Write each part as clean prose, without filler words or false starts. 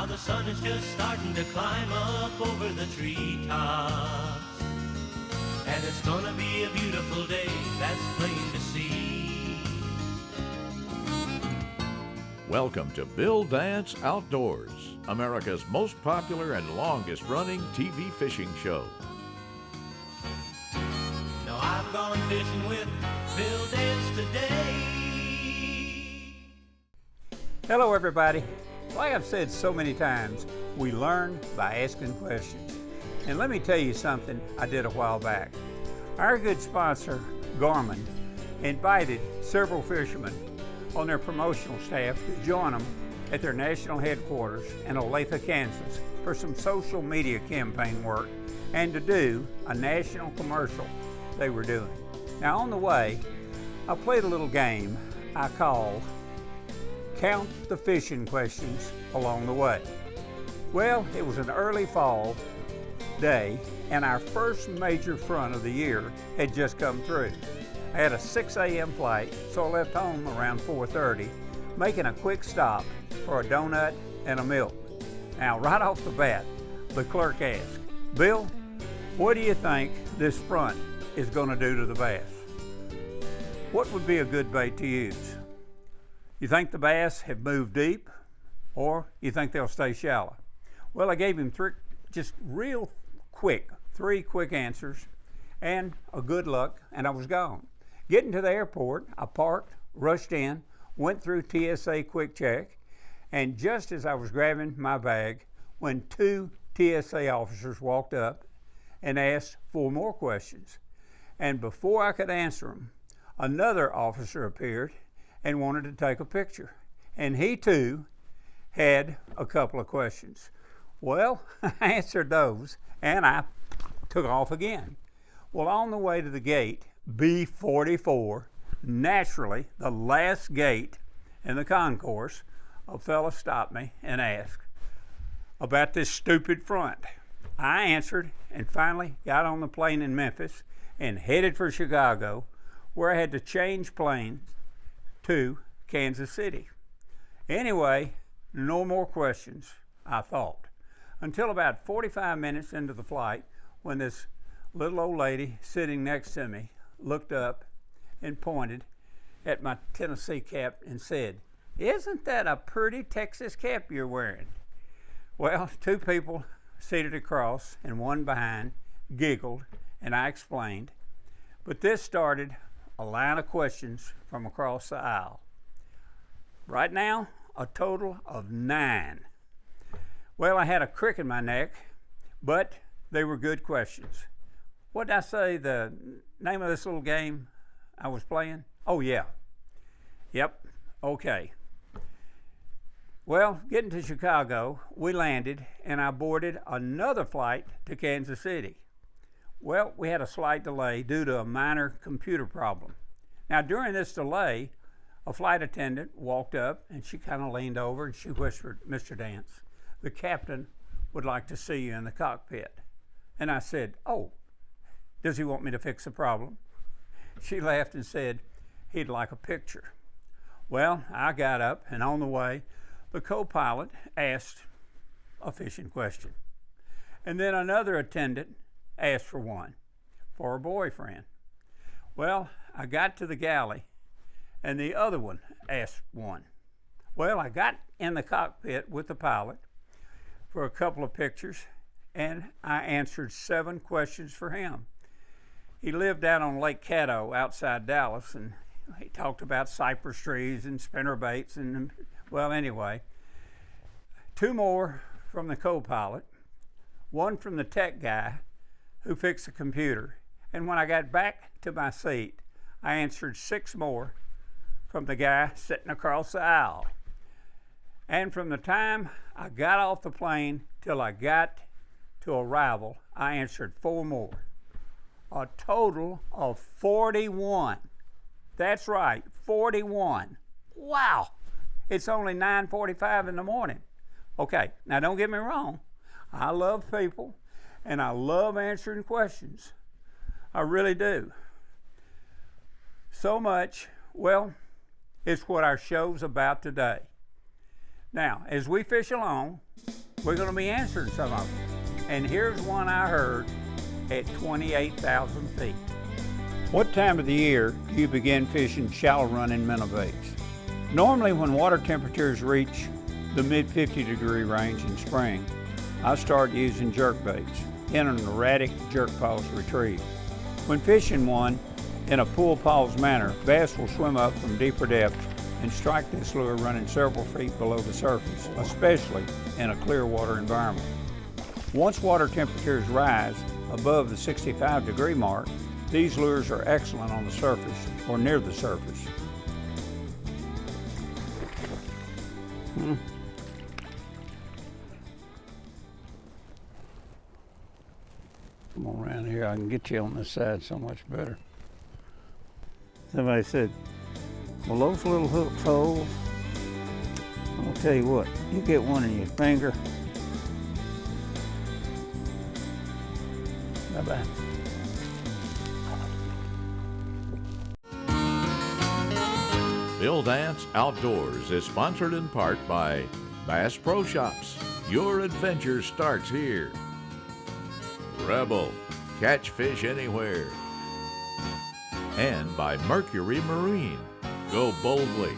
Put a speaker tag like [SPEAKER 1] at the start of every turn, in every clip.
[SPEAKER 1] the sun is just starting to climb up over the treetops. And it's gonna be a beautiful day, that's plain to see.
[SPEAKER 2] Welcome to Bill Dance Outdoors, America's most popular and longest running TV fishing show.
[SPEAKER 1] Now I've gone fishing with Bill Dance today.
[SPEAKER 3] Hello everybody. Like I've said so many times, we learn by asking questions. And let me tell you something I did a while back. Our good sponsor, Garmin, invited several fishermen on their promotional staff to join them at their national headquarters in Olathe, Kansas for some social media campaign work and to do a national commercial they were doing. Now on the way, I played a little game I called Count the Fishing Questions Along the Way. Well, it was an early fall day and our first major front of the year had just come through. I had a 6 a.m. flight, so I left home around 4:30, making a quick stop for a donut and a milk. Now, right off the bat, the clerk asked, "Bill, what do you think this front is going to do to the bass? What would be a good bait to use? You think the bass have moved deep, or you think they'll stay shallow?" Well, I gave him three quick answers, and a good luck, and I was gone. Getting to the airport, I parked, rushed in, went through TSA quick check, and just as I was grabbing my bag, when two TSA officers walked up and asked 4 more questions. And before I could answer them, another officer appeared and wanted to take a picture. And he too had a couple of questions. Well, I answered those and I took off again. Well, on the way to the gate, B44, naturally the last gate in the concourse, a fella stopped me and asked about this stupid front. I answered and finally got on the plane in Memphis and headed for Chicago, where I had to change planes to Kansas City. Anyway, no more questions, I thought, until about 45 minutes into the flight when this little old lady sitting next to me looked up and pointed at my Tennessee cap and said, "Isn't that a pretty Texas cap you're wearing?" Well, 2 people seated across and one behind giggled, and I explained. But this started a line of questions from across the aisle. Right now, a total of 9. Well, I had a crick in my neck, but they were good questions. What did I say the name of this little game I was playing? Oh, yeah. Yep, okay. Well, getting to Chicago, we landed and I boarded another flight to Kansas City. Well, we had a slight delay due to a minor computer problem. Now, during this delay, a flight attendant walked up and she kind of leaned over and she whispered, "Mr. Dance, the captain would like to see you in the cockpit." And I said, "Oh, does he want me to fix the problem?" She laughed and said, "He'd like a picture." Well, I got up and on the way, the co-pilot asked a fishing question. And then another attendant asked for one, for a boyfriend. Well, I got to the galley and the other one asked one. Well, I got in the cockpit with the pilot for a couple of pictures and I answered 7 questions for him. He lived out on Lake Caddo outside Dallas and he talked about cypress trees and spinner baits and, well, anyway. 2 more from the co-pilot, 1 from the tech guy who fixed the computer, and when I got back to my seat, I answered 6 more from the guy sitting across the aisle. And from the time I got off the plane till I got to arrival, I answered 4 more. A total of 41. That's right, 41. Wow, it's only 9:45 in the morning. Okay, now don't get me wrong. I love people and I love answering questions. I really do. So much, well, it's what our show's about today. Now, as we fish along, We're going to be answering some of them. And here's one I heard at 28,000 feet. What time of the year do you begin fishing shallow running minnow baits? Normally when water temperatures reach the mid 50-degree range in spring, I start using jerk baits in an erratic jerk pause retrieve. When fishing one in a pull pause manner, bass will swim up from deeper depths and strike this lure running several feet below the surface, especially in a clear water environment. Once water temperatures rise above the 65-degree mark, these lures are excellent on the surface or near the surface. Come on around here, I can get you on this side so much better. Somebody said, well, those little hook holes, I'll tell you what, you get one in your finger. Bye-bye.
[SPEAKER 2] Bill Dance Outdoors is sponsored in part by Bass Pro Shops. Your adventure starts here. Rebel, catch fish anywhere. And by Mercury Marine, go boldly.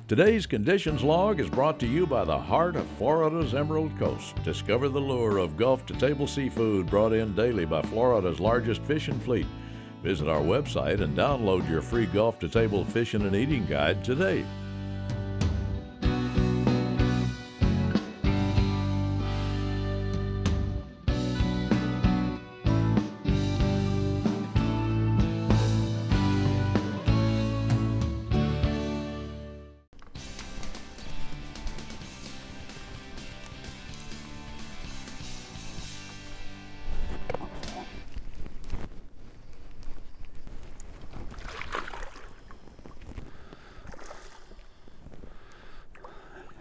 [SPEAKER 2] Today's Conditions Log is brought to you by the heart of Florida's Emerald Coast. Discover the lure of Gulf-to-table seafood brought in daily by Florida's largest fishing fleet. Visit our website and download your free Gulf-to-table fishing and eating guide today.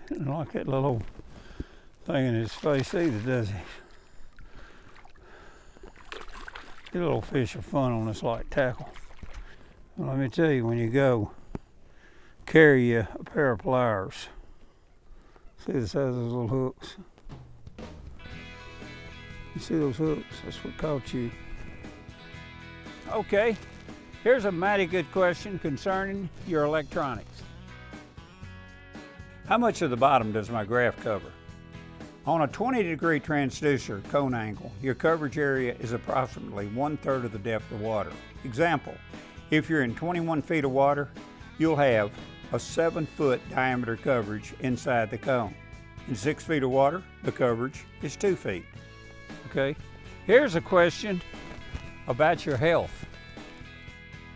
[SPEAKER 3] Doesn't like that little thing in his face either, does he? These little fish are fun on this light tackle. Well, let me tell you, when you go, carry you a pair of pliers. See the size of those little hooks? You see those hooks? That's what caught you. Okay, here's a mighty good question concerning your electronics. How much of the bottom does my graph cover? On a 20-degree transducer cone angle, your coverage area is approximately 1/3 of the depth of water. Example, if you're in 21 feet of water, you'll have a 7-foot diameter coverage inside the cone. In 6 feet of water, the coverage is 2 feet. Okay, here's a question about your health.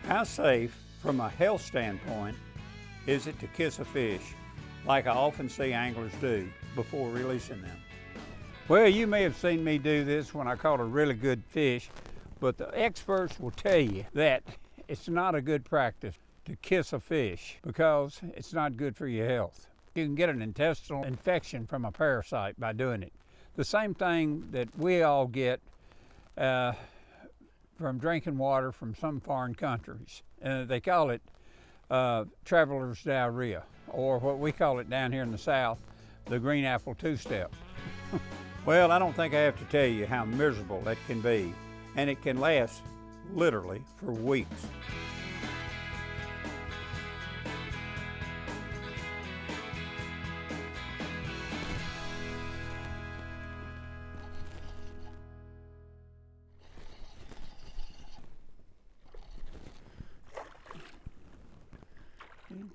[SPEAKER 3] How safe, from a health standpoint, is it to kiss a fish, like I often see anglers do before releasing them? Well, you may have seen me do this when I caught a really good fish, but the experts will tell you that it's not a good practice to kiss a fish because it's not good for your health. You can get an intestinal infection from a parasite by doing it. The same thing that we all get from drinking water from some foreign countries. They call it traveler's diarrhea, or what we call it down here in the South, the green apple two-step. Well, I don't think I have to tell you how miserable that can be, and it can last literally for weeks.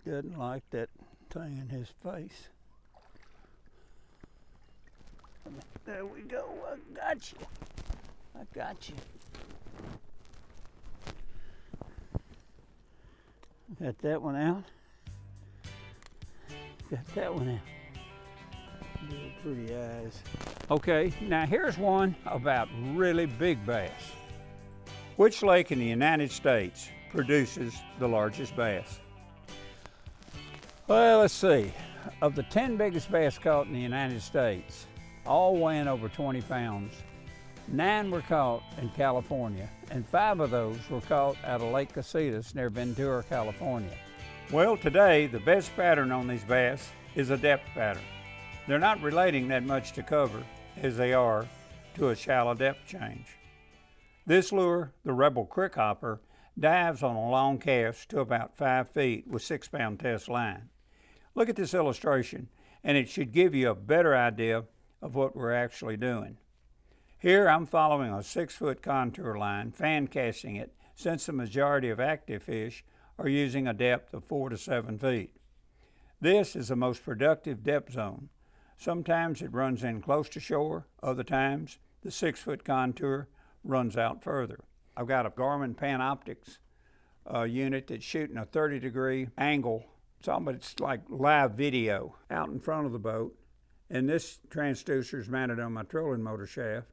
[SPEAKER 3] He doesn't like that thing in his face. There we go. I got you. I got you. Got that one out. Got that one out. Little pretty eyes. Okay, now here's one about really big bass. Which lake in the United States produces the largest bass? Well, let's see. Of the 10 biggest bass caught in the United States, all weighing over 20 pounds, 9 were caught in California, and 5 of those were caught out of Lake Casitas near Ventura, California. Well, today, the best pattern on these bass is a depth pattern. They're not relating that much to cover as they are to a shallow depth change. This lure, the Rebel Crick Hopper, dives on a long cast to about 5 feet with 6-pound test line. Look at this illustration, and it should give you a better idea of what we're actually doing. Here I'm following a 6-foot contour line, fan casting it, since the majority of active fish are using a depth of 4 to 7 feet. This is the most productive depth zone. Sometimes it runs in close to shore, other times the 6-foot contour runs out further. I've got a Garmin Panoptics unit that's shooting a 30-degree angle. It's like live video out in front of the boat, and this transducer is mounted on my trolling motor shaft,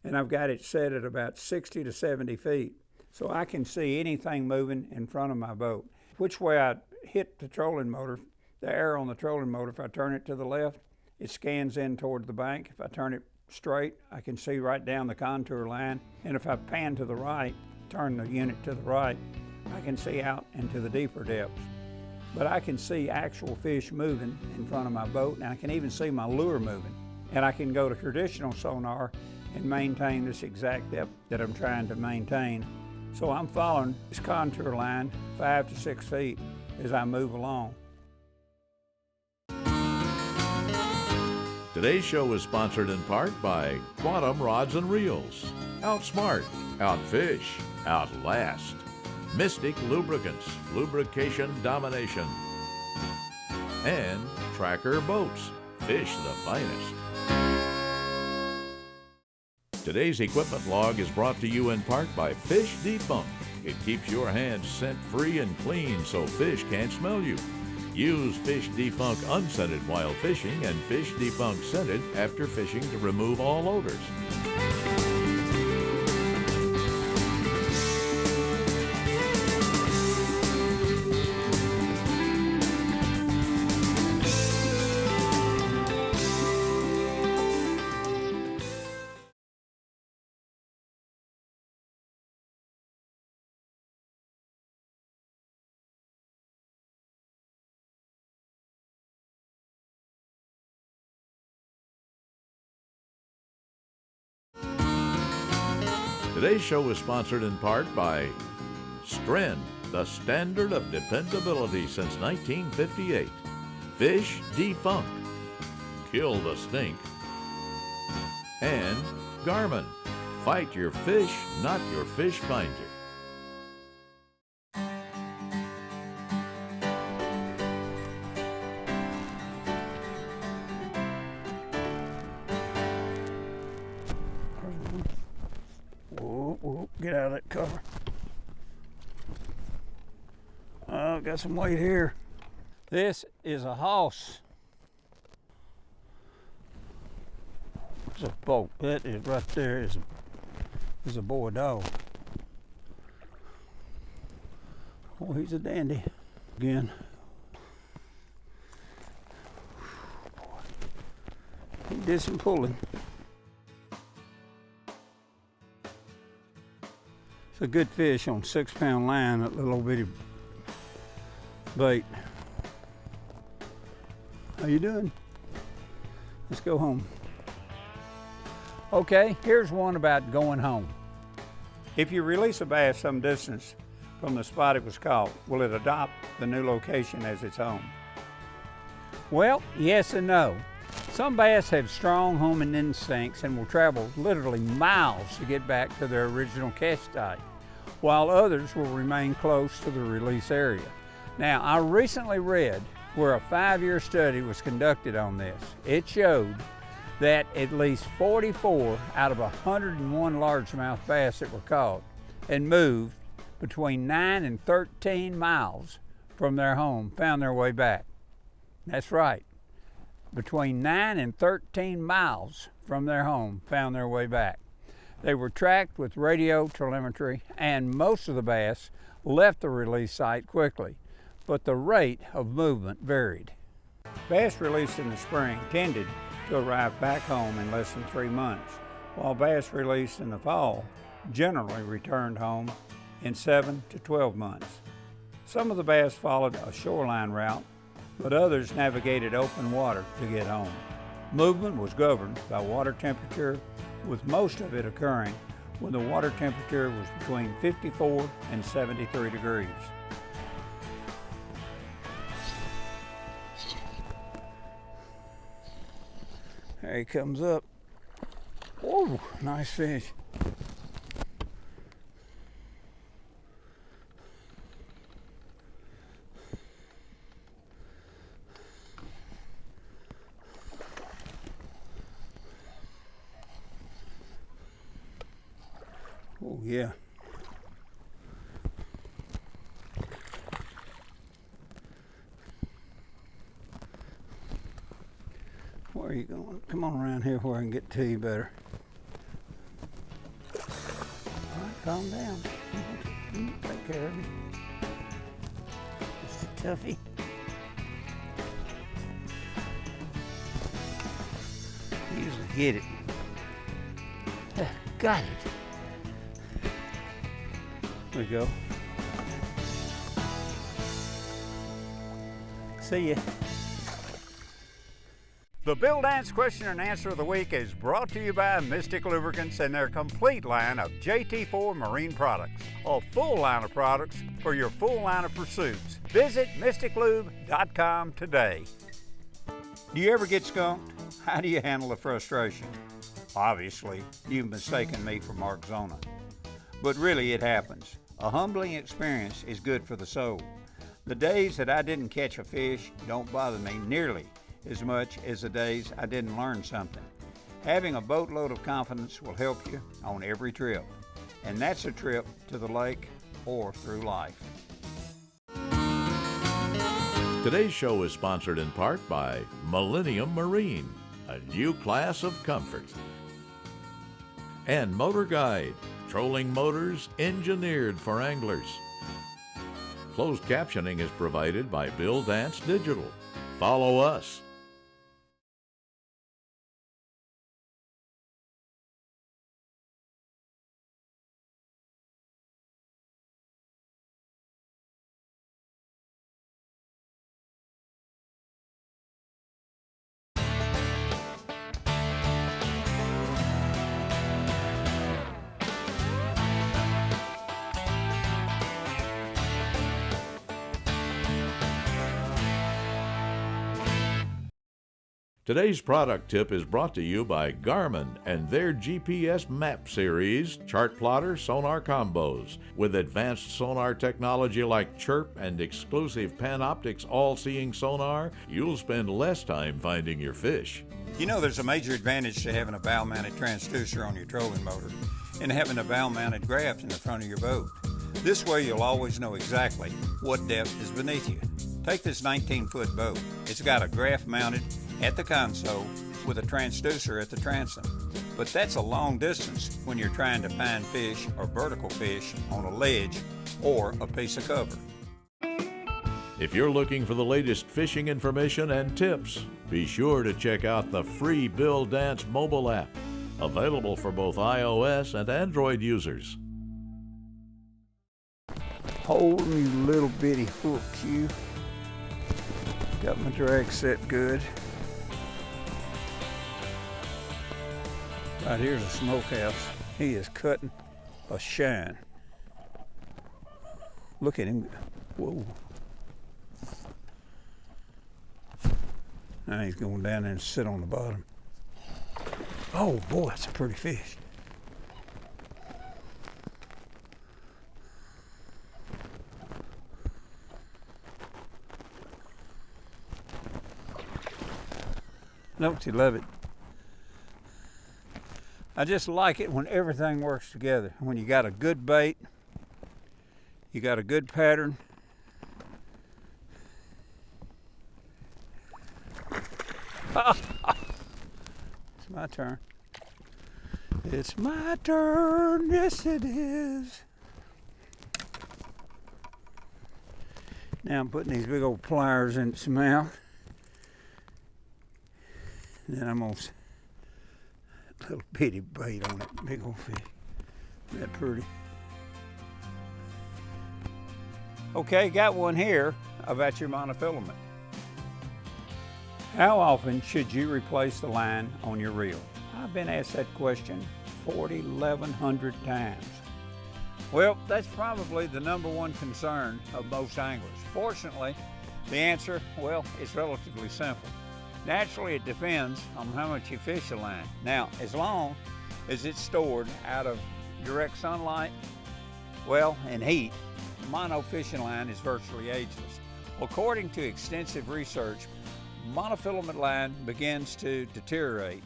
[SPEAKER 3] and I've got it set at about 60 to 70 feet, so I can see anything moving in front of my boat. Which way I hit the trolling motor, the arrow on the trolling motor, if I turn it to the left, it scans in toward the bank. If I turn it straight, I can see right down the contour line, and if I pan to the right, turn the unit to the right, I can see out into the deeper depths. But I can see actual fish moving in front of my boat, and I can even see my lure moving. And I can go to traditional sonar and maintain this exact depth that I'm trying to maintain. So I'm following this contour line 5 to 6 feet as I move along.
[SPEAKER 2] Today's show is sponsored in part by Quantum Rods and Reels, Outsmart, Outfish, Outlast, Mystic Lubricants, Lubrication Domination, and Tracker Boats, Fish the Finest. Today's equipment log is brought to you in part by Fish Defunk. It keeps your hands scent-free and clean so fish can't smell you. Use Fish Defunk unscented while fishing and Fish Defunk scented after fishing to remove all odors. Today's show is sponsored in part by Stren, the standard of dependability since 1958. Fish Defunk, kill the stink. And Garmin, fight your fish, not your fish finder.
[SPEAKER 3] Whoa, get out of that cover. Oh, got some weight here. This is a hoss. It's a boat. That is right there is a boy dog. Oh, he's a dandy. Again. He did some pulling. It's a good fish on 6-pound line, that little bitty bait. How you doing? Let's go home. Okay, here's one about going home. If you release a bass some distance from the spot it was caught, will it adopt the new location as its home? Well, yes and no. Some bass have strong homing instincts and will travel literally miles to get back to their original catch site, while others will remain close to the release area. Now, I recently read where a 5-year study was conducted on this. It showed that at least 44 out of 101 largemouth bass that were caught and moved between 9 and 13 miles from their home found their way back. That's right. Between 9 and 13 miles from their home found their way back. They were tracked with radio telemetry, and most of the bass left the release site quickly, but the rate of movement varied. Bass released in the spring tended to arrive back home in less than 3 months, while bass released in the fall generally returned home in 7 to 12 months. Some of the bass followed a shoreline route, but others navigated open water to get home. Movement was governed by water temperature, with most of it occurring when the water temperature was between 54 and 73 degrees. There he comes up. Whoa, nice fish. Oh yeah. Where are you going? Come on around here where I can get to you better. All right, calm down. Take care of you. Just a toughie. Usually get it. Got it. There we go. See ya. The Bill Dance Question and Answer of the Week is brought to you by Mystic Lubricants and their complete line of JT4 marine products. A full line of products for your full line of pursuits. Visit mysticlube.com today. Do you ever get skunked? How do you handle the frustration? Obviously, you've mistaken me for Mark Zona. But really, it happens. A humbling experience is good for the soul. The days that I didn't catch a fish don't bother me nearly as much as the days I didn't learn something. Having a boatload of confidence will help you on every trip, and that's a trip to the lake or through life.
[SPEAKER 2] Today's show is sponsored in part by Millennium Marine, a new class of comfort, and Motor Guide, trolling motors engineered for anglers. Closed captioning is provided by Bill Dance Digital. Follow us. Today's product tip is brought to you by Garmin and their GPS map series, chart plotter sonar combos. With advanced sonar technology like Chirp and exclusive Panoptix all-seeing sonar, you'll spend less time finding your fish.
[SPEAKER 3] You know, there's a major advantage to having a bow-mounted transducer on your trolling motor and having a bow-mounted graph in the front of your boat. This way you'll always know exactly what depth is beneath you. Take this 19-foot boat. It's got a graph mounted at the console with a transducer at the transom. But that's a long distance when you're trying to find fish or vertical fish on a ledge or a piece of cover.
[SPEAKER 2] If you're looking for the latest fishing information and tips, be sure to check out the free Bill Dance mobile app, available for both iOS and Android users.
[SPEAKER 3] Hold me, little bitty hook, you. Got my drag set good. Right here's a smokehouse. He is cutting a shine. Look at him. Whoa. Now he's going down there and sit on the bottom. Oh boy, that's a pretty fish. Don't you love it? I just like it when everything works together. When you got a good bait, you got a good pattern. It's my turn. It's my turn, yes it is. Now I'm putting these big old pliers in its mouth. Then I'm gonna little bitty bait on it, big old fish. Isn't that pretty? Okay, got one here about your monofilament. How often should you replace the line on your reel? I've been asked that question 1,100 times. Well, that's probably the number one concern of most anglers. Fortunately, the answer, well, it's relatively simple. Naturally, it depends on how much you fish the line. Now, as long as it's stored out of direct sunlight, well, and heat, the mono fishing line is virtually ageless. According to extensive research, monofilament line begins to deteriorate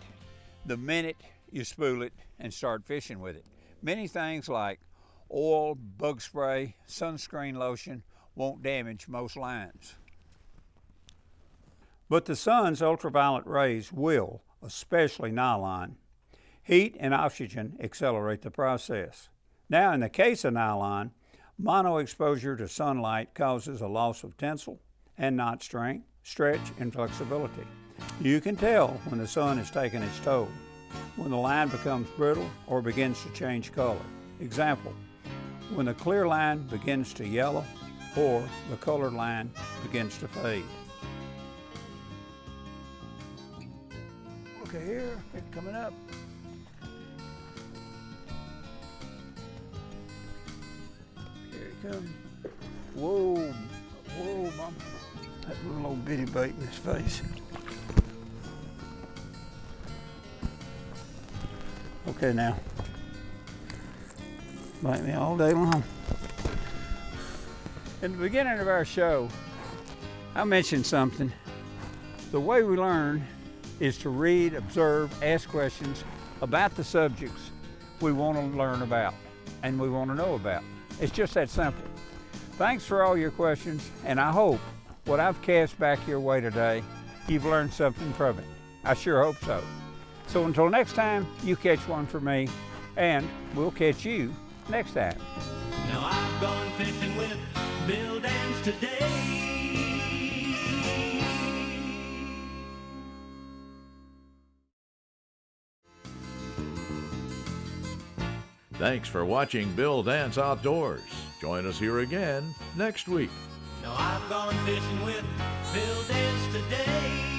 [SPEAKER 3] the minute you spool it and start fishing with it. Many things like oil, bug spray, sunscreen lotion won't damage most lines. But the sun's ultraviolet rays will, especially nylon. Heat and oxygen accelerate the process. Now, in the case of nylon, mono exposure to sunlight causes a loss of tensile and knot strength, stretch, and flexibility. You can tell when the sun has taken its toll, when the line becomes brittle or begins to change color. Example, when the clear line begins to yellow or the colored line begins to fade. Okay, here, it's coming up. Here it comes. Whoa, whoa, mama. That little old bitty bait in his face. Okay, now. Bite me all day long. In the beginning of our show, I mentioned something. The way we learn is to read, observe, ask questions about the subjects we want to learn about and we want to know about. It's just that simple. Thanks for all your questions, and I hope what I've cast back your way today, you've learned something from it. I sure hope so. So until next time, you catch one for me, and we'll catch you next time.
[SPEAKER 1] Now I've gone fishing with Bill Dance today.
[SPEAKER 2] Thanks for watching Bill Dance Outdoors. Join us here again next week.
[SPEAKER 1] Now I've gone fishing with Bill Dance today.